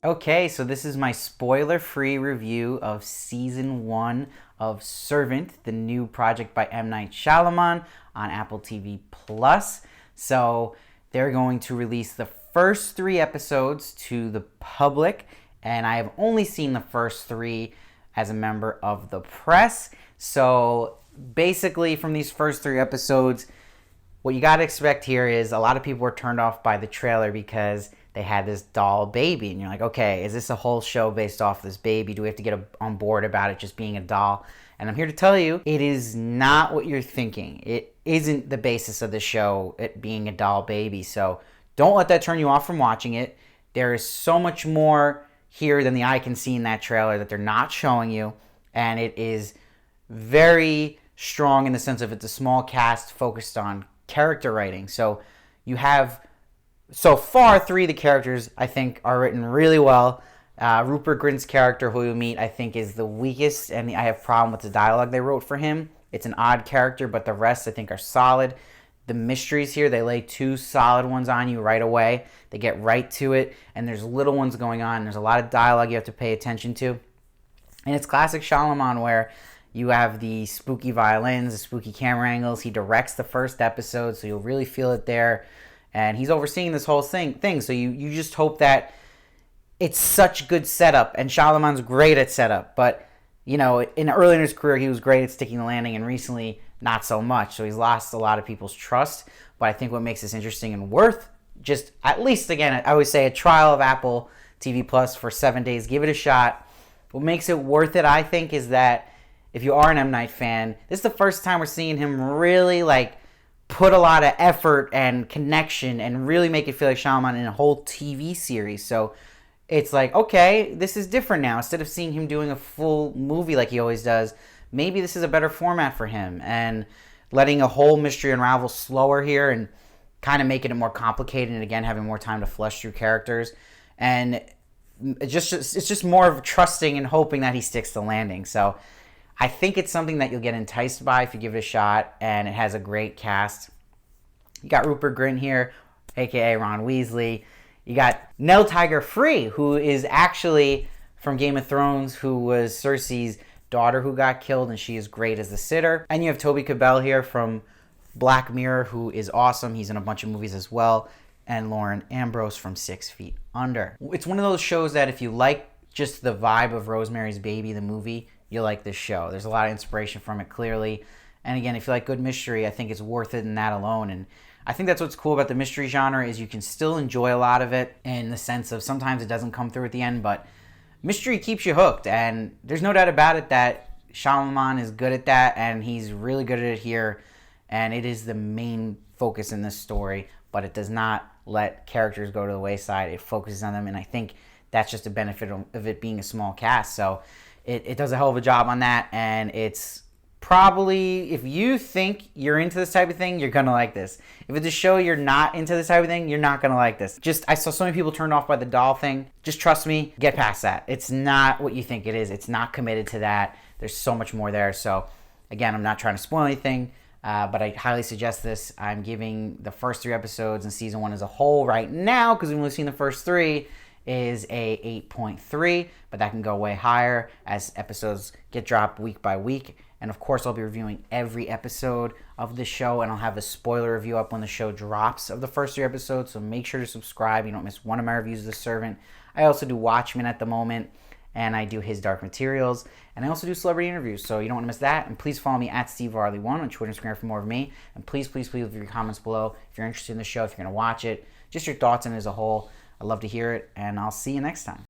Okay, so this is my spoiler-free review of Season 1 of Servant, the new project by M. Night Shyamalan on Apple TV+. So they're going to release the first 3 episodes to the public, and I have only seen the first 3 as a member of the press. So basically from these first 3 episodes, what you got to expect here is a lot of people were turned off by the trailer because they had this doll baby, and you're like, okay, is this a whole show based off this baby? Do we have to get on board about it just being a doll? And I'm here to tell you, it is not what you're thinking. It isn't the basis of the show, it being a doll baby. So don't let that turn you off from watching it. There is so much more here than the eye can see in that trailer that they're not showing you, and it is very strong in the sense of it's a small cast focused on character writing. So you have, so far, 3 of the characters, I think, are written really well. Rupert Grint's character, who you'll meet, I think is the weakest, and I have a problem with the dialogue they wrote for him. It's an odd character, but the rest, I think, are solid. The mysteries here, they lay 2 solid ones on you right away. They get right to it, and there's little ones going on. There's a lot of dialogue you have to pay attention to. And it's classic Shyamalan, where you have the spooky violins, the spooky camera angles. He directs the first episode, so you'll really feel it there. And he's overseeing this whole thing. So you just hope that it's such good setup. And Shyamalan's great at setup. But, you know, early in his career, he was great at sticking the landing. And recently, not so much. So he's lost a lot of people's trust. But I think what makes this interesting and worth just, at least, again, I always say a trial of Apple TV Plus for 7 days. Give it a shot. What makes it worth it, I think, is that if you are an M. Night fan, this is the first time we're seeing him really, put a lot of effort and connection and really make it feel like Shyamalan in a whole TV series. So it's like, okay, this is different now. Instead of seeing him doing a full movie like he always does, maybe this is a better format for him, and letting a whole mystery unravel slower here and kind of making it more complicated, and again, having more time to flesh through characters. And it's just more of trusting and hoping that he sticks the landing. So I think it's something that you'll get enticed by if you give it a shot, and it has a great cast. You got Rupert Grint here, a.k.a. Ron Weasley. You got Nell Tiger-Free, who is actually from Game of Thrones, who was Cersei's daughter who got killed, and she is great as the sitter. And you have Toby Kebbell here from Black Mirror, who is awesome. He's in a bunch of movies as well. And Lauren Ambrose from 6 Feet Under. It's one of those shows that if you like just the vibe of Rosemary's Baby, the movie, you'll like this show. There's a lot of inspiration from it, clearly. And again, if you like good mystery, I think it's worth it in that alone. And I think that's what's cool about the mystery genre, is you can still enjoy a lot of it, in the sense of sometimes it doesn't come through at the end, but mystery keeps you hooked. And there's no doubt about it that Shyamalan is good at that, and he's really good at it here. And it is the main focus in this story, but it does not let characters go to the wayside. It focuses on them, and I think that's just a benefit of it being a small cast. So it does a hell of a job on that, and it's probably, if you think you're into this type of thing, you're going to like this. If it's a show you're not into this type of thing, you're not going to like this. I saw so many people turned off by the doll thing. Just trust me, get past that. It's not what you think it is. It's not committed to that. There's so much more there. So again, I'm not trying to spoil anything, but I highly suggest this. I'm giving the first 3 episodes in season 1 as a whole right now, because we've only seen the first 3, is a 8.3, but that can go way higher as episodes get dropped week by week. And of course, I'll be reviewing every episode of the show, and I'll have a spoiler review up when the show drops of the first 3 episodes, so make sure to subscribe. You don't miss one of my reviews of The Servant. I also do Watchmen at the moment, and I do His Dark Materials, and I also do celebrity interviews, so you don't want to miss that. And please follow me at SteveVarley1 on Twitter and Instagram for more of me. And please leave your comments below if you're interested in the show, if you're going to watch it, just your thoughts on it as a whole. I'd love to hear it, and I'll see you next time.